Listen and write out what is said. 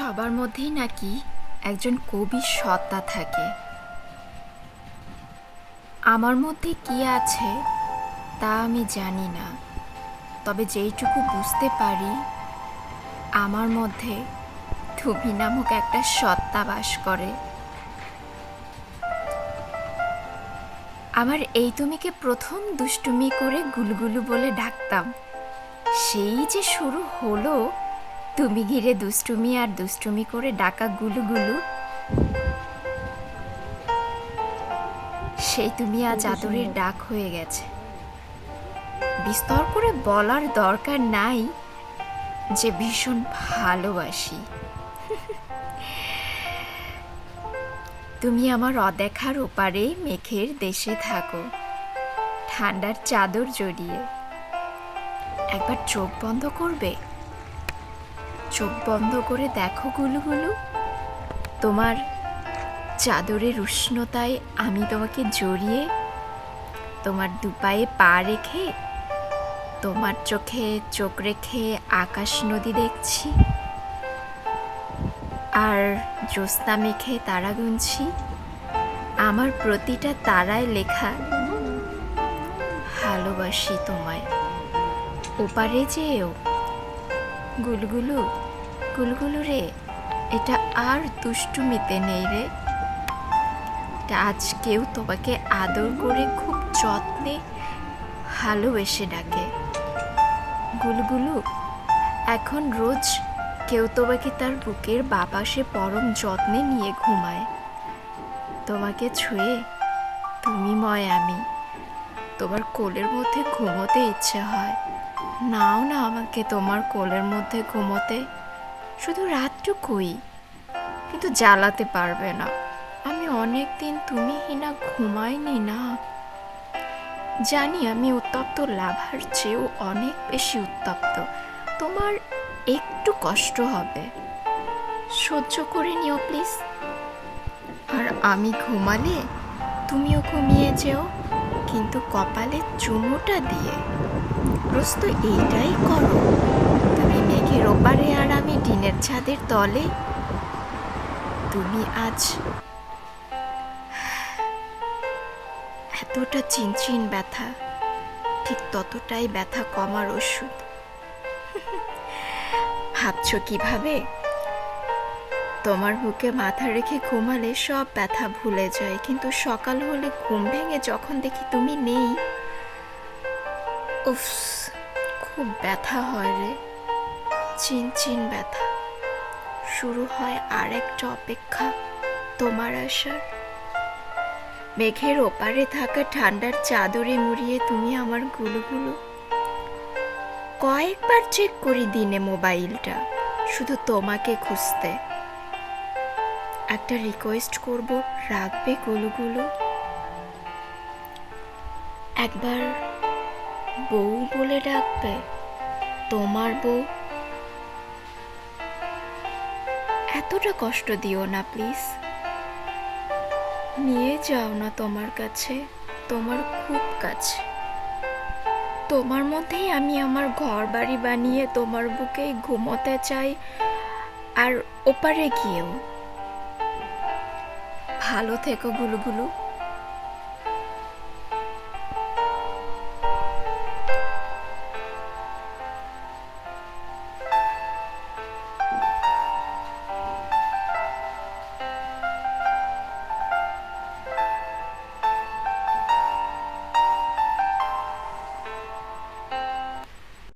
সবার মধ্যেই নাকি একজন কবির সত্তা থাকে। আমার মধ্যে কি আছে তা আমি জানি না, তবে যেইটুকু বুঝতে পারি আমার মধ্যে তুমি নামক একটা সত্তা বাস করে। আমার এই তুমিকে প্রথম দুষ্টুমি করে গুলগুলু বলে ডাকতাম, সেই যে শুরু হলো তুমি ঘিরে দুষ্টুমি আর দুষ্টুমি করে ডাকা গুলুগুলু, সেই তুমি আজ আদরের ডাক হয়ে গেছে। বিস্তর করে বলার দরকার নাই যে ভীষণ ভালোবাসি। তুমি আমার অদেখার ওপারে মেঘের দেশে থাকো, ঠান্ডার চাদর জড়িয়ে। একবার চোখ বন্ধ করবে? চোখ বন্ধ করে দেখো গুলুগুলু, তোমার চাদরের উষ্ণতায় আমি তোমাকে জড়িয়ে, তোমার দুপায়ে পা রেখে, তোমার চোখে চোখ রেখে আকাশ নদী দেখছি, আর জ্যোৎস্না মেঘে তারা গুনছি। আমার প্রতিটা তারায় লেখা ভালোবাসি তোমায়। ওপারে যেও গুলগুলু, গুলগুলু রে, এটা আর দুষ্টুমিতে নেই রে। আজ কেউ তোমাকে আদর করে খুব যত্নে ভালোবেসে ডাকে। গুলগুলু, এখন রোজ কেউ তোমাকে তার বুকের বাপাশে পরম যত্নে নিয়ে ঘুমায়। তোমাকে ছুঁয়ে তুমি ময় আমি, তোমার কোলের মধ্যে ঘুমোতে ইচ্ছে হয়। নাও না আমাকে তোমার কোলের মধ্যে ঘুমোতে, শুধু রাতটুকুই, কিন্তু জ্বালাতে পারবে না। আমি অনেক দিন তুমিহীনা ঘুমাইনি না। জানি আমি উত্তপ্ত লাভার চেয়েও অনেক বেশি উত্তপ্ত। তোমার একটু কষ্ট হবে, সহ্য করে নিও প্লিজ। আর আমি ঘুমালে তুমিও ঘুমিয়ে যেও, কিন্তু কপালে চুমুটা দিয়ে। প্রশ্ন এইটাই করো, তুমি মেঘের ওপারে আর আমি টিনের ছাদের তলে। তুমি আজ এতটা চিনচিন ব্যথা, ঠিক ততটাই ব্যথা কমার ওষুধ। ভাবছো কিভাবে? তোমার বুকে মাথা রেখে ঘুমালে সব ব্যথা ভুলে যায়, কিন্তু সকাল হলে ঘুম ভেঙে যখন দেখি তুমি নেই, উফ, খুব ব্যথা হয় রে, চিনচিন ব্যথা। শুরু হয় আর একটা অপেক্ষা তোমার আসার। মেঘের ওপারে থাকা ঠান্ডার চাদরে মুড়িয়ে তুমি আমার গুলুগুলু। কয়েকবার চেক করি দিনে মোবাইলটা, শুধু তোমাকে খুঁজতে। একটা রিকোয়েস্ট করব, রাখবে গুলুগুলু? একবার বউ বলে ডাকবে, তোমার বউ। এতটা কষ্ট দিও না প্লিজ। নিয়ে যাও না তোমার কাছে, তোমার খুব কাছে। তোমার মধ্যেই আমি আমার ঘর বাড়ি বানিয়ে তোমার বুকেই ঘুমোতে চাই। আর ওপারে গিয়েও। ভালো থেকো গুলুগুলু।